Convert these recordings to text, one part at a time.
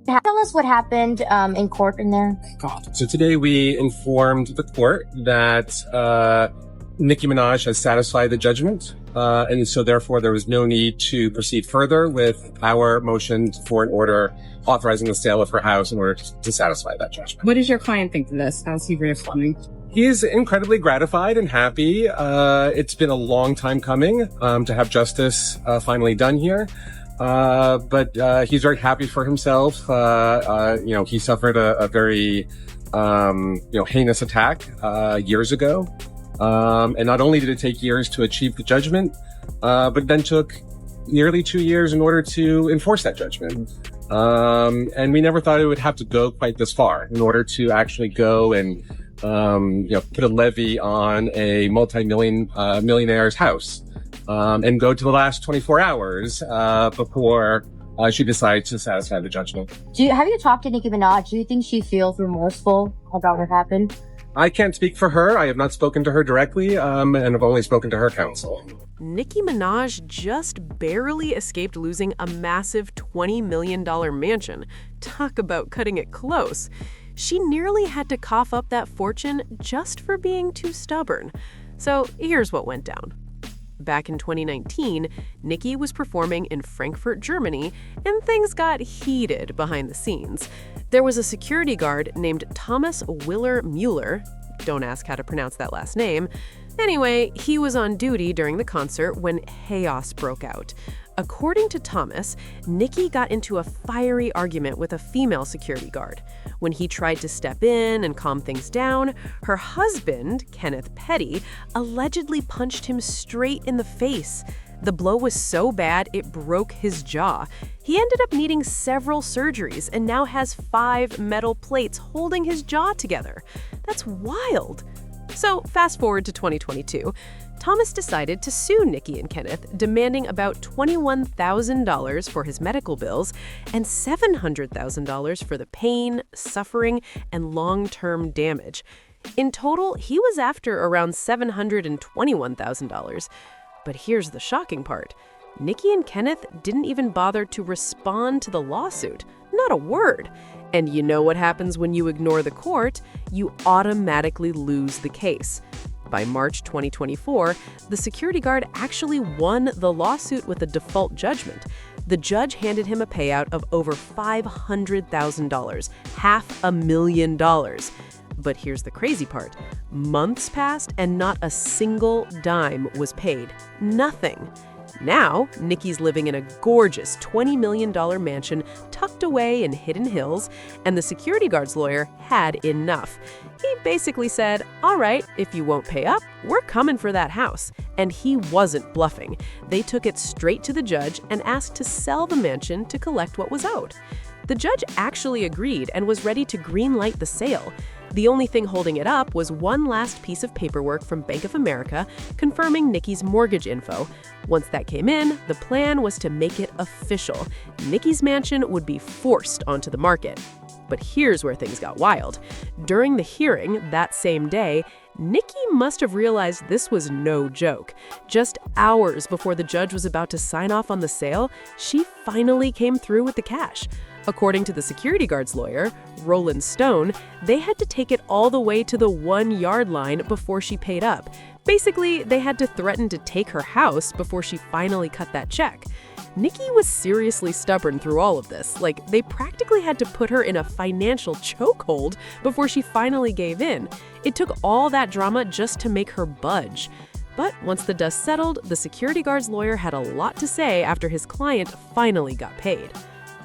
Tell us what happened in court in there. So today we informed the court that Nicki Minaj has satisfied the judgment. And so therefore there was no need to proceed further with our motion for an order authorizing the sale of her house in order to satisfy that judgment. What does your client think of this? How's he responding? He is incredibly gratified and happy. It's been a long time coming to have justice finally done here. But he's very happy for himself. He suffered a very, heinous attack years ago. And not only did it take years to achieve the judgment, but then took nearly 2 years in order to enforce that judgment. And we never thought it would have to go quite this far in order to actually go and, put a levy on a millionaire's house, and go to the last 24 hours, before she decides to satisfy the judgment. Have you talked to Nicki Minaj? Do you think she feels remorseful about what happened? I can't speak for her. I have not spoken to her directly, and I've only spoken to her counsel. Nicki Minaj just barely escaped losing a massive $20 million mansion. Talk about cutting it close. She nearly had to cough up that fortune just for being too stubborn. So here's what went down. Back in 2019, Nicki was performing in Frankfurt, Germany, and things got heated behind the scenes. There was a security guard named Thomas Willer Mueller. Don't ask how to pronounce that last name. Anyway, he was on duty during the concert when chaos broke out. According to Thomas, Nicki got into a fiery argument with a female security guard. When he tried to step in and calm things down, her husband, Kenneth Petty, allegedly punched him straight in the face. The blow was so bad it broke his jaw. He ended up needing several surgeries and now has 5 metal plates holding his jaw together. That's wild. So fast forward to 2022. Thomas decided to sue Nicki and Kenneth, demanding about $21,000 for his medical bills and $700,000 for the pain, suffering, and long-term damage. In total, he was after around $721,000. But here's the shocking part. Nicki and Kenneth didn't even bother to respond to the lawsuit. Not a word. And you know what happens when you ignore the court? You automatically lose the case. By March 2024, the security guard actually won the lawsuit with a default judgment. The judge handed him a payout of over $500,000, $500,000. But here's the crazy part. Months passed and not a single dime was paid. Nothing. Now, Nicki's living in a gorgeous $20 million mansion tucked away in Hidden Hills, and the security guard's lawyer had enough. He basically said, all right, if you won't pay up, we're coming for that house. And he wasn't bluffing. They took it straight to the judge and asked to sell the mansion to collect what was owed. The judge actually agreed and was ready to greenlight the sale. The only thing holding it up was one last piece of paperwork from Bank of America confirming Nicki's mortgage info. Once that came in, the plan was to make it official. Nicki's mansion would be forced onto the market. But here's where things got wild. During the hearing that same day, Nicki must have realized this was no joke. Just hours before the judge was about to sign off on the sale, she finally came through with the cash. According to the security guard's lawyer, Roland Stone, they had to take it all the way to the 1-yard line before she paid up. Basically, they had to threaten to take her house before she finally cut that check. Nicki was seriously stubborn through all of this. They practically had to put her in a financial chokehold before she finally gave in. It took all that drama just to make her budge. But once the dust settled, the security guard's lawyer had a lot to say after his client finally got paid.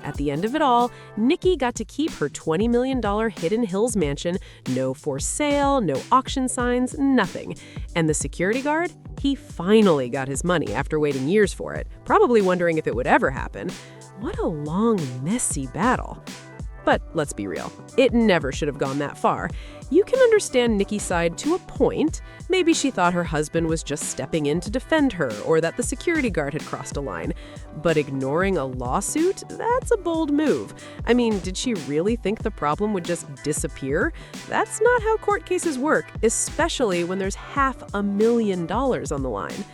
At the end of it all, Nicki got to keep her $20 million Hidden Hills mansion, no for sale, no auction signs, nothing. And the security guard? He finally got his money after waiting years for it, probably wondering if it would ever happen. What a long, messy battle. But let's be real, it never should have gone that far. You can understand Nicki's side to a point. Maybe she thought her husband was just stepping in to defend her or that the security guard had crossed a line. But ignoring a lawsuit? That's a bold move. I mean, did she really think the problem would just disappear? That's not how court cases work, especially when there's $500,000 on the line.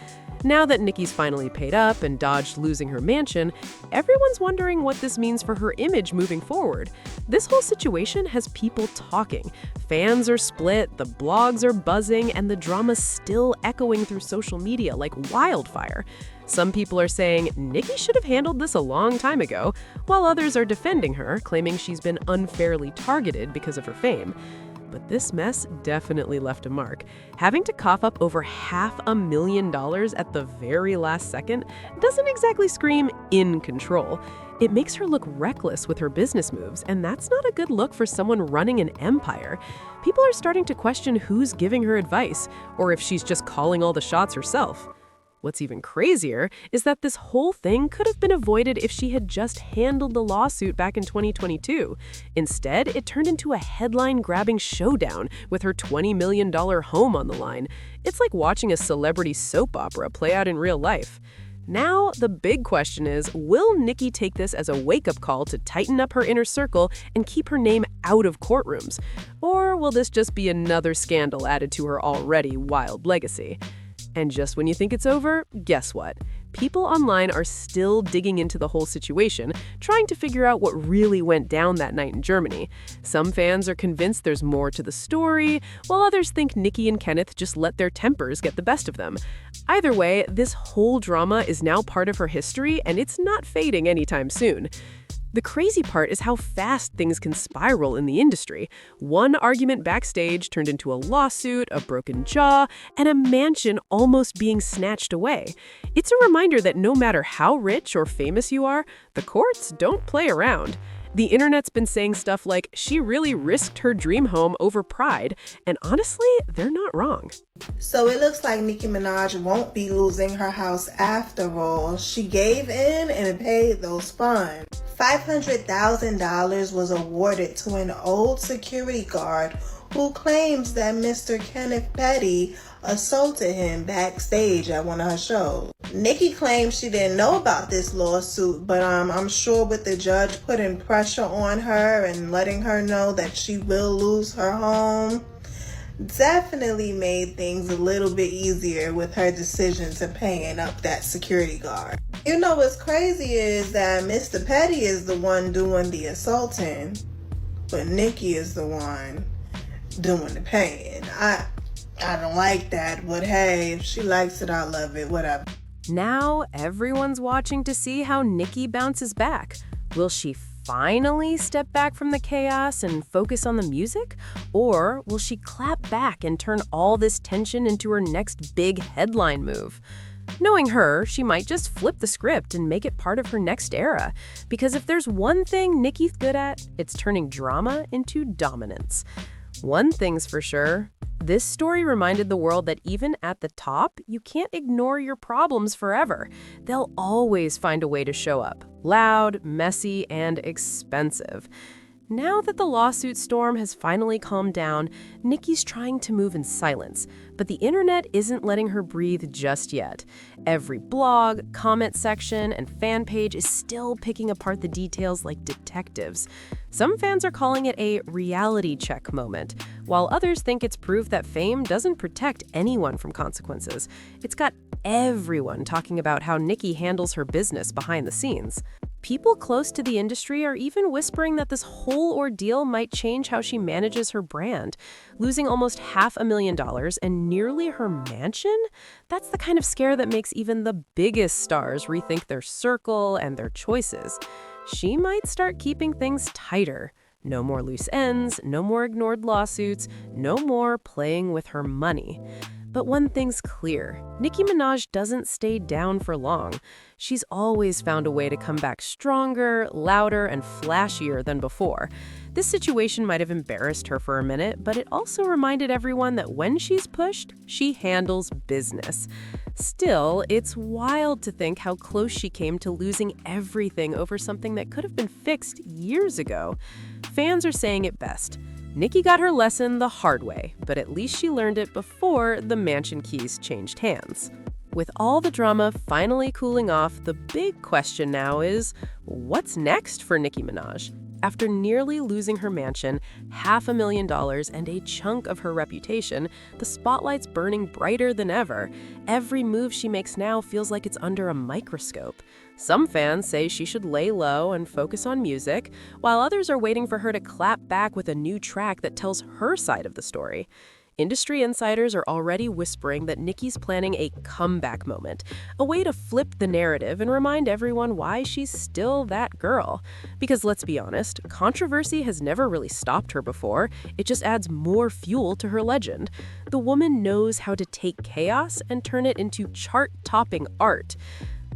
Now that Nicki's finally paid up and dodged losing her mansion, everyone's wondering what this means for her image moving forward. This whole situation has people talking. Fans are split, the blogs are buzzing, and the drama's still echoing through social media like wildfire. Some people are saying Nicki should have handled this a long time ago, while others are defending her, claiming she's been unfairly targeted because of her fame. But this mess definitely left a mark. Having to cough up over $500,000 at the very last second doesn't exactly scream in control. It makes her look reckless with her business moves, and that's not a good look for someone running an empire. People are starting to question who's giving her advice, or if she's just calling all the shots herself. What's even crazier is that this whole thing could have been avoided if she had just handled the lawsuit back in 2022. Instead, it turned into a headline-grabbing showdown with her $20 million home on the line. It's like watching a celebrity soap opera play out in real life. Now, the big question is, will Nicki take this as a wake-up call to tighten up her inner circle and keep her name out of courtrooms? Or will this just be another scandal added to her already wild legacy? And just when you think it's over, guess what? People online are still digging into the whole situation, trying to figure out what really went down that night in Germany. Some fans are convinced there's more to the story, while others think Nicki and Kenneth just let their tempers get the best of them. Either way, this whole drama is now part of her history, and it's not fading anytime soon. The crazy part is how fast things can spiral in the industry. One argument backstage turned into a lawsuit, a broken jaw, and a mansion almost being snatched away. It's a reminder that no matter how rich or famous you are, the courts don't play around. The internet's been saying stuff like, she really risked her dream home over pride, and honestly, they're not wrong. So it looks like Nicki Minaj won't be losing her house after all. She gave in and paid those funds. $500,000 was awarded to an old security guard who claims that Mr. Kenneth Petty assaulted him backstage at one of her shows. Nicki claims she didn't know about this lawsuit, but I'm sure with the judge putting pressure on her and letting her know that she will lose her home, definitely made things a little bit easier with her decision to paying up that security guard. You know what's crazy is that Mr. Petty is the one doing the assaulting, but Nicki is the one doing the paying. I don't like that, but hey, if she likes it, I love it, whatever. Now, everyone's watching to see how Nicki bounces back. Will she finally step back from the chaos and focus on the music? Or will she clap back and turn all this tension into her next big headline move? Knowing her, she might just flip the script and make it part of her next era. Because if there's one thing Nicki's good at, it's turning drama into dominance. One thing's for sure, this story reminded the world that even at the top, you can't ignore your problems forever. They'll always find a way to show up. Loud, messy, and expensive. Now that the lawsuit storm has finally calmed down, Nicki's trying to move in silence, but the internet isn't letting her breathe just yet. Every blog, comment section, and fan page is still picking apart the details like detectives. Some fans are calling it a reality check moment, while others think it's proof that fame doesn't protect anyone from consequences. It's got everyone talking about how Nicki handles her business behind the scenes. People close to the industry are even whispering that this whole ordeal might change how she manages her brand. Losing almost $500,000 and nearly her mansion? That's the kind of scare that makes even the biggest stars rethink their circle and their choices. She might start keeping things tighter. No more loose ends, no more ignored lawsuits, no more playing with her money. But one thing's clear, Nicki Minaj doesn't stay down for long. She's always found a way to come back stronger, louder, and flashier than before. This situation might have embarrassed her for a minute, but it also reminded everyone that when she's pushed, she handles business. Still, it's wild to think how close she came to losing everything over something that could have been fixed years ago. Fans are saying it best. Nicki got her lesson the hard way, but at least she learned it before the mansion keys changed hands. With all the drama finally cooling off, the big question now is, what's next for Nicki Minaj? After nearly losing her mansion, $500,000, and a chunk of her reputation, the spotlight's burning brighter than ever. Every move she makes now feels like it's under a microscope. Some fans say she should lay low and focus on music, while others are waiting for her to clap back with a new track that tells her side of the story. Industry insiders are already whispering that Nicki's planning a comeback moment, a way to flip the narrative and remind everyone why she's still that girl. Because let's be honest, controversy has never really stopped her before, it just adds more fuel to her legend. The woman knows how to take chaos and turn it into chart-topping art.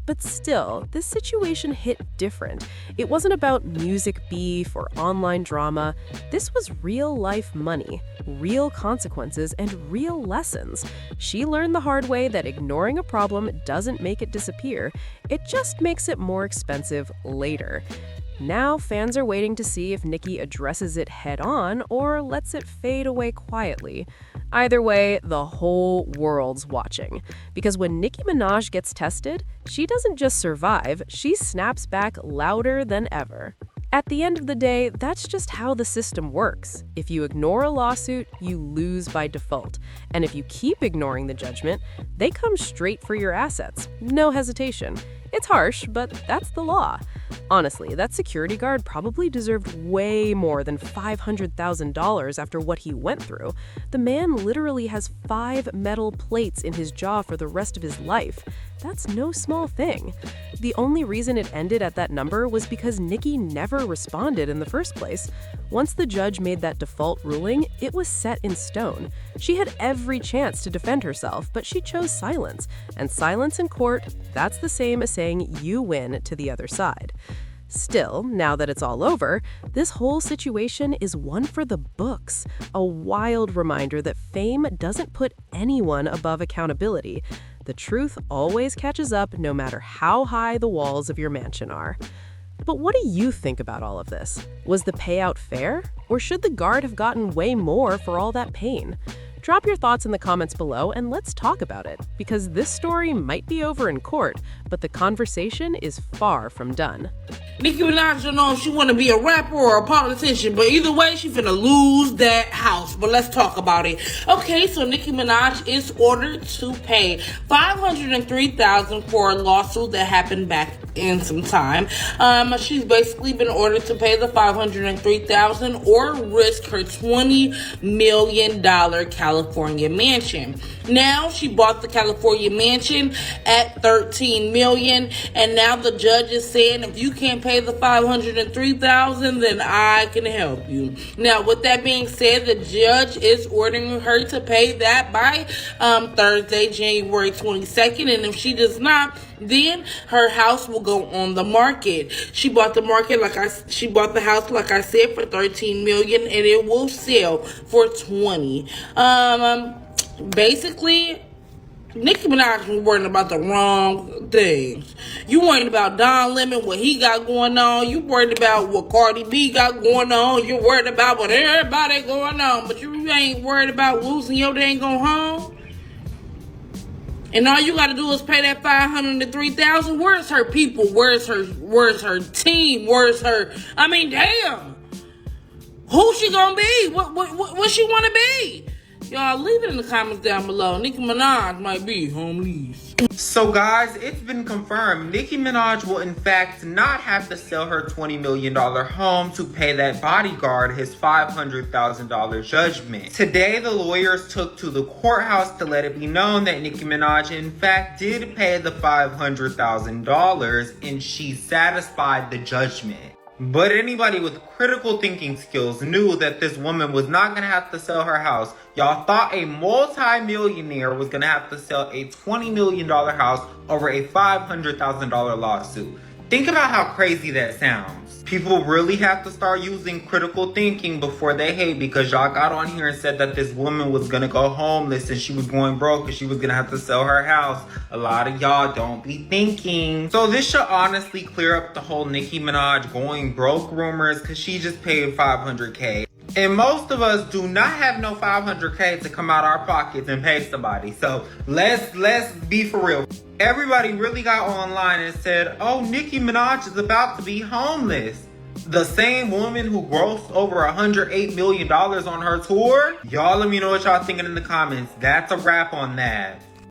But still, this situation hit different. It wasn't about music beef or online drama. This was real-life money, real consequences, and real lessons. She learned the hard way that ignoring a problem doesn't make it disappear. It just makes it more expensive later. Now, fans are waiting to see if Nicki addresses it head-on or lets it fade away quietly. Either way, the whole world's watching. Because when Nicki Minaj gets tested, she doesn't just survive, she snaps back louder than ever. At the end of the day, that's just how the system works. If you ignore a lawsuit, you lose by default. And if you keep ignoring the judgment, they come straight for your assets. No hesitation. It's harsh, but that's the law. Honestly, that security guard probably deserved way more than $500,000 after what he went through. The man literally has 5 metal plates in his jaw for the rest of his life. That's no small thing. The only reason it ended at that number was because Nicki never responded in the first place. Once the judge made that default ruling, it was set in stone. She had every chance to defend herself, but she chose silence. And silence in court, that's the same as saying you win to the other side. Still, now that it's all over, this whole situation is one for the books, a wild reminder that fame doesn't put anyone above accountability. The truth always catches up no matter how high the walls of your mansion are. But what do you think about all of this? Was the payout fair? Or should the guard have gotten way more for all that pain? Drop your thoughts in the comments below and let's talk about it, because this story might be over in court, but the conversation is far from done. Nicki Minaj don't know if she want to be a rapper or a politician, but either way, she finna lose that house. But let's talk about it. Okay, so Nicki Minaj is ordered to pay $503,000 for a lawsuit that happened back in some time. She's basically been ordered to pay the $503,000 or risk her $20 million California mansion. Now she bought the California mansion at $13 million, and now the judge is saying if you can't pay the $503,000, then I can help you. Now, with that being said, the judge is ordering her to pay that by Thursday, January 22nd, and if she does not, then her house will go on the market. She bought the house, like I said, for $13 million, and it will sell for $20. Basically, Nicki Minaj was worrying about the wrong things. You worried about Don Lemon, what he got going on. You worried about what Cardi B got going on. You worried about what everybody going on. But you ain't worried about losing your dang go home. And all you gotta do is pay that $503,000. Where's her people? Where's her team? Where's her? I mean, damn. Who she gonna be? What she wanna be? Y'all leave it in the comments down below. Nicki Minaj might be homeless. So guys, it's been confirmed. Nicki Minaj will in fact not have to sell her $20 million home to pay that bodyguard his $500,000 judgment. Today, the lawyers took to the courthouse to let it be known that Nicki Minaj in fact did pay the $500,000 and she satisfied the judgment. But anybody with critical thinking skills knew that this woman was not going to have to sell her house. Y'all thought a multi-millionaire was going to have to sell a $20 million house over a $500,000 lawsuit. Think about how crazy that sounds. People really have to start using critical thinking before they hate, because y'all got on here and said that this woman was going to go homeless and she was going broke and she was going to have to sell her house. A lot of y'all don't be thinking. So this should honestly clear up the whole Nicki Minaj going broke rumors, because she just paid $500K. And most of us do not have no $500K to come out our pockets and pay somebody. So let's be for real. Everybody really got online and said, oh, Nicki Minaj is about to be homeless. The same woman who grossed over $108 million on her tour? Y'all let me know what y'all thinking in the comments. That's a wrap on that.